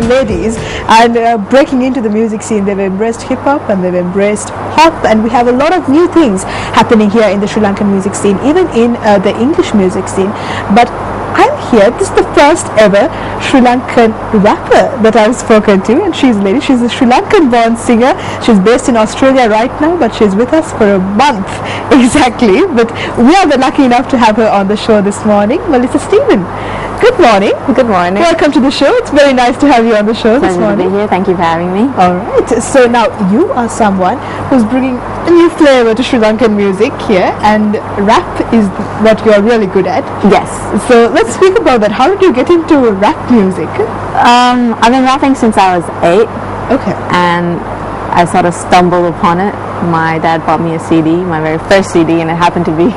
ladies and breaking into the music scene. They've embraced hip-hop and they've embraced pop, and we have a lot of new things happening here in the Sri Lankan music scene, even in the English music scene. But I'm here, this is the first ever Sri Lankan rapper that I've spoken to, and she's a lady. She's a Sri Lankan born singer. She's based in Australia right now, but she's with us for a month exactly. But we are lucky enough to have her on the show this morning. Melissa Stephen, good morning. Good morning. Welcome to the show. It's very nice to have you on the show this morning. Pleasure to be here. Thank you for having me. Alright, so now you are someone who's bringing a new flavor to Sri Lankan music here, and rap is what you are really good at. Yes. So let's speak about that. How did you get into rap music? I've been rapping since I was 8. Okay. And I sort of stumbled upon it. My dad bought me a CD, my very first CD, and it happened to be,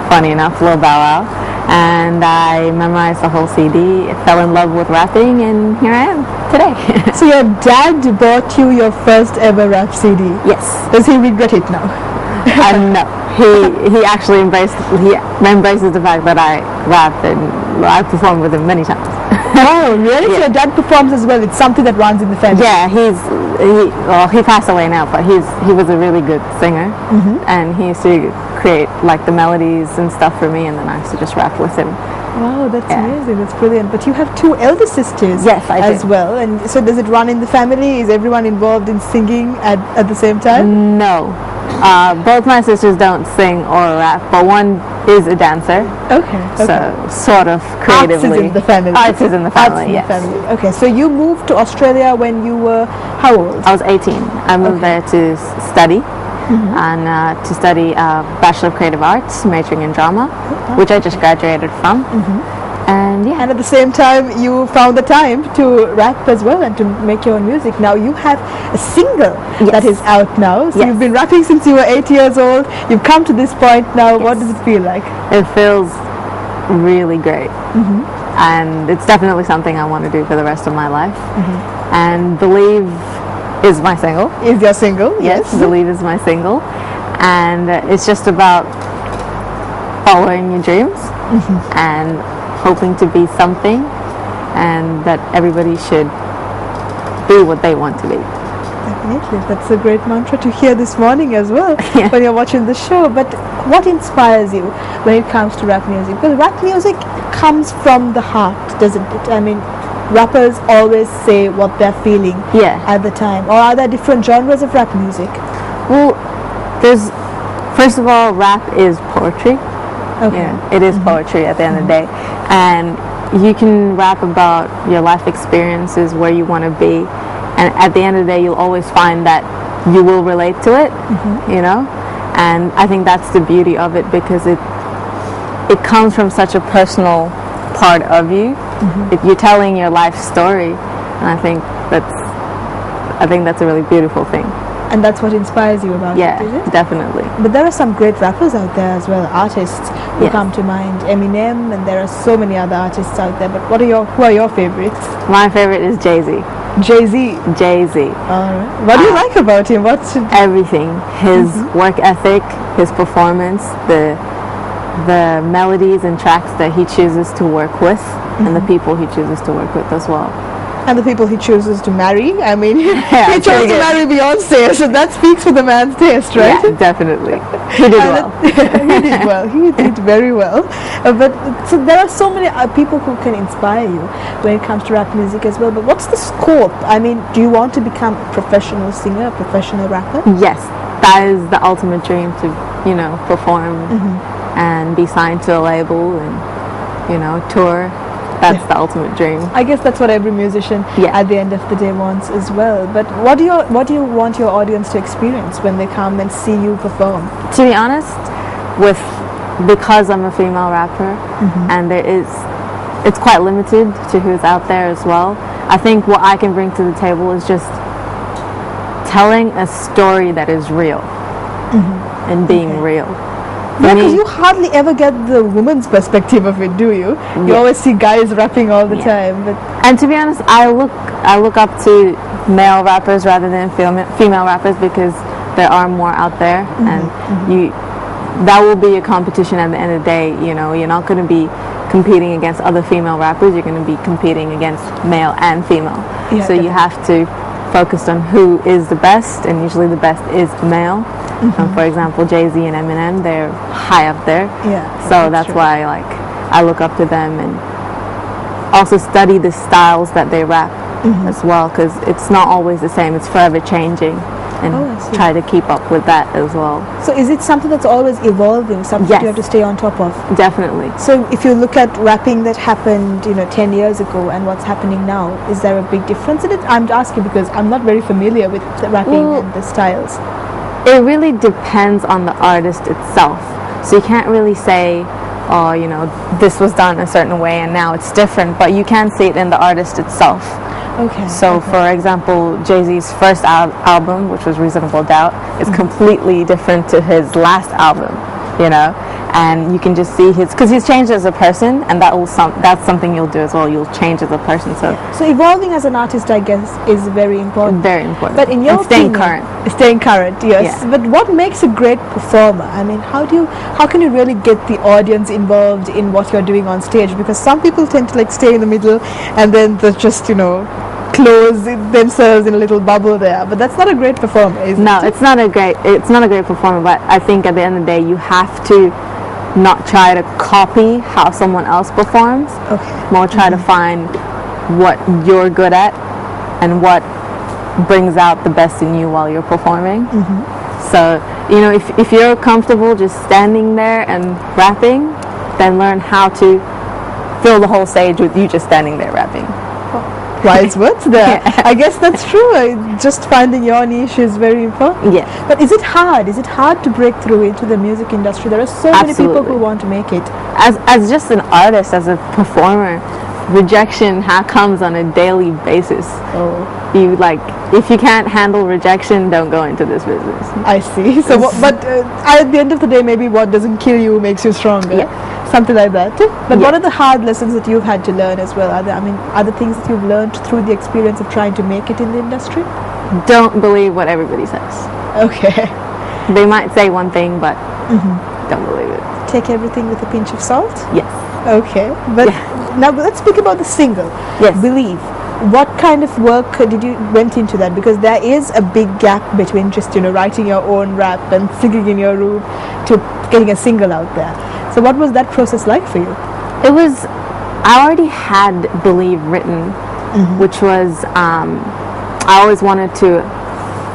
funny enough, Lil Bow Wow. And I memorized the whole CD, fell in love with rapping, and here I am today. So your dad bought you your first ever rap CD? Yes. Does he regret it now? No. He actually embraces the fact that I rap, and I performed with him many times. Oh, really? Yeah. So your dad performs as well. It's something that runs in the family. Yeah, he passed away now, but he was a really good singer, and he used to create like the melodies and stuff for me, and then I used to just rap with him. Wow, that's amazing. That's brilliant. But you have 2 elder sisters. Yes, I do. As well. And so does it run in the family? Is everyone involved in singing at the same time? No. Both my sisters don't sing or rap, but one is a dancer. Okay. So sort of creatively. Arts is in the family. Arts is in the family, Arts in yes. the family. Okay, so you moved to Australia when you were how old? I was 18. I moved there to study. And to study Bachelor of Creative Arts, majoring in drama, which I just graduated from. And yeah. And at the same time, you found the time to rap as well and to make your own music. Now you have a single that is out now. So you've been rapping since you were 8 years old. You've come to this point now. What does it feel like? It feels really great. And it's definitely something I want to do for the rest of my life. And Believe is my single. Is your single? Yes, Believe is my single. And it's just about following your dreams and hoping to be something, and that everybody should be what they want to be. Definitely. That's a great mantra to hear this morning as well when you're watching the show. But what inspires you when it comes to rap music? Because rap music comes from the heart, doesn't it? I mean, rappers always say what they're feeling at the time. Or are there different genres of rap music? Well, first of all, rap is poetry. Okay. Yeah, it is poetry at the end of the day. And you can rap about your life experiences, where you want to be. And at the end of the day, you'll always find that you will relate to it, you know? And I think that's the beauty of it, because it comes from such a personal part of you. If you're telling your life story, and I think that's a really beautiful thing. And that's what inspires you about it, is it? Definitely. But there are some great rappers out there as well, artists who come to mind. Eminem, and there are so many other artists out there. But who are your favorites? My favorite is Jay-Z. Jay-Z. Jay-Z. Alright. What do you like about him? Everything. His work ethic, his performance, the melodies and tracks that he chooses to work with, and the people he chooses to work with as well. And the people he chooses to marry. I mean, he chose to marry Beyonce, so that speaks for the man's taste, right? Yeah, definitely. He did well. He did well. He did very well. But so there are so many people who can inspire you when it comes to rap music as well. But what's the scope? I mean, do you want to become a professional singer, a professional rapper? Yes, that is the ultimate dream, to, perform and be signed to a label and, tour. That's the ultimate dream. I guess that's what every musician at the end of the day wants as well. But what do you want your audience to experience when they come and see you perform? To be honest, because I'm a female rapper, and it's quite limited to who's out there as well. I think what I can bring to the table is just telling a story that is real and being real. Yeah, because you hardly ever get the woman's perspective of it, do you? You always see guys rapping all the time. And to be honest, I look up to male rappers rather than female rappers, because there are more out there, and that will be a competition at the end of the day. You're not going to be competing against other female rappers, you're going to be competing against male and female. Yeah, so you have to focus on who is the best, and usually the best is male. For example, Jay-Z and Eminem, they're high up there. Yeah. So that's why like I look up to them, and also study the styles that they rap as well, because it's not always the same. It's forever changing, and try to keep up with that as well. So is it something that's always evolving, something you have to stay on top of? Definitely. So if you look at rapping that happened, 10 years ago and what's happening now, is there a big difference in it? I'm asking because I'm not very familiar with the rapping and the styles. It really depends on the artist itself. So you can't really say, oh, this was done a certain way and now it's different, but you can see it in the artist itself. Okay. So, for example, Jay-Z's first album, which was Reasonable Doubt, is completely different to his last album, and you can just see because he's changed as a person, and that's something you'll do as well. You'll change as a person. So evolving as an artist, I guess, is very important. Very important. But in your staying opinion, current. Staying current, yes. Yeah. But what makes a great performer? I mean, how can you really get the audience involved in what you're doing on stage? Because some people tend to stay in the middle, and then they just close themselves in a little bubble there. But that's not a great performer, is it? No, it's not a great performer. But I think at the end of the day, you have to not try to copy how someone else performs. Okay. More try to find what you're good at and what brings out the best in you while you're performing. So, if you're comfortable just standing there and rapping, then learn how to fill the whole stage with you just standing there rapping. Wise words there. I guess that's true. Just finding your niche is very important. Yeah. But is it hard? Is it hard to break through into the music industry? There are so many people who want to make it. As just an artist, as a performer, rejection comes on a daily basis. If you can't handle rejection, don't go into this business. I see. So, but at the end of the day, maybe what doesn't kill you makes you stronger. Yeah. Something like that. But what are the hard lessons that you've had to learn as well? Are there things that you've learned through the experience of trying to make it in the industry? Don't believe what everybody says. Okay. They might say one thing, but don't believe it. Take everything with a pinch of salt? Yes. Okay. But now let's speak about the single. Yes. Believe. What kind of work did you went into that? Because there is a big gap between just writing your own rap and singing in your room to getting a single out there. So what was that process like for you? I already had Believe written, which was I always wanted to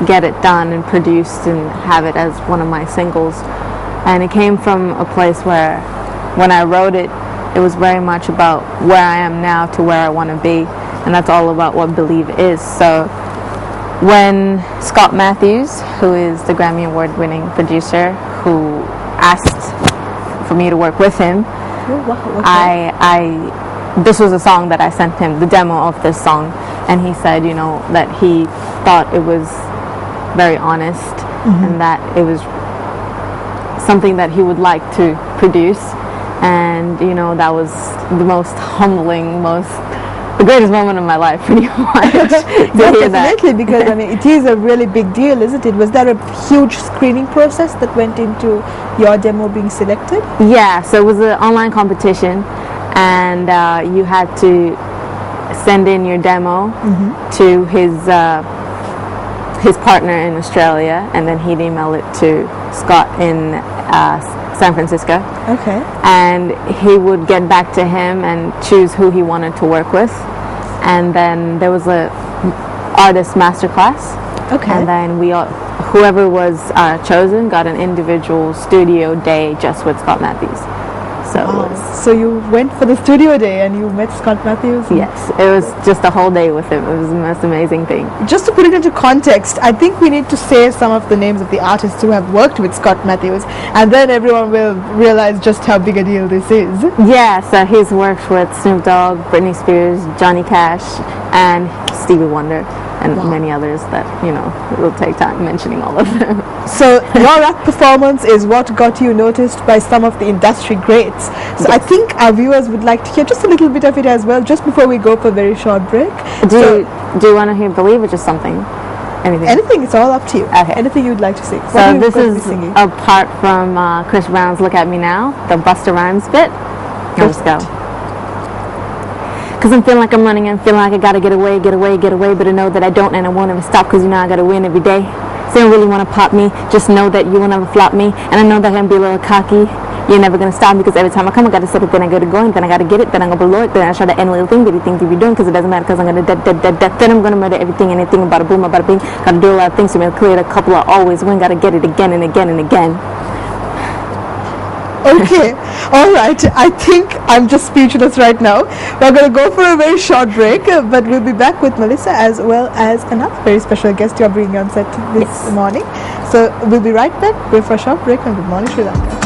get it done and produced and have it as one of my singles, and it came from a place where when I wrote it, it was very much about where I am now to where I want to be, and that's all about what Believe is. So when Scott Matthews, who is the Grammy Award winning producer, who asked for me to work with him, this was a song that I sent him, the demo of this song, and he said that he thought it was very honest and that it was something that he would like to produce, and that was the most humbling, the greatest moment of my life, pretty much. Definitely, because it is a really big deal, isn't it? Was there a huge screening process that went into your demo being selected? Yeah, so it was an online competition, and you had to send in your demo to his partner in Australia, and then he'd email it to Scott in San Francisco. Okay. And he would get back to him and choose who he wanted to work with. And then there was a artist masterclass. Okay. And then whoever was chosen got an individual studio day just with Scott Matthews. So you went for the studio day and you met Scott Matthews? Yes, it was just a whole day with him. It was the most amazing thing. Just to put it into context, I think we need to say some of the names of the artists who have worked with Scott Matthews, and then everyone will realize just how big a deal this is. Yeah, so he's worked with Snoop Dogg, Britney Spears, Johnny Cash, and Stevie Wonder, and many others that, it will take time mentioning all of them. So your rap performance is what got you noticed by some of the industry greats. So I think our viewers would like to hear just a little bit of it as well, just before we go for a very short break. Do you want to hear Believe or just something? Anything, it's all up to you. Okay. Anything you'd like to sing. So this is a part from Chris Brown's Look at Me Now, the Busta Rhymes bit. Let's go. Because I'm feeling like I'm running and feeling like I gotta get away, but I know that I don't and I won't ever stop because you know I gotta win every day. So you don't really want to pop me, just know that you will never flop me. And I know that I can be a little cocky. You're never gonna stop me because every time I come I gotta set it, then I gotta go in, then I gotta get it, then I'm gonna blow it, then I try to end little thing that you think you be doing because it doesn't matter because I'm gonna dead, then I'm gonna murder everything, anything about a boom, about a bing. Gotta do a lot of things to make it clear. A couple I always win, gotta get it again and again and again. Okay, all right. I think I'm just speechless right now. We're going to go for a very short break, but we'll be back with Melissa as well as another very special guest you're bringing on set this morning. So we'll be right back. We're for a short break, and good morning, Sri Lanka.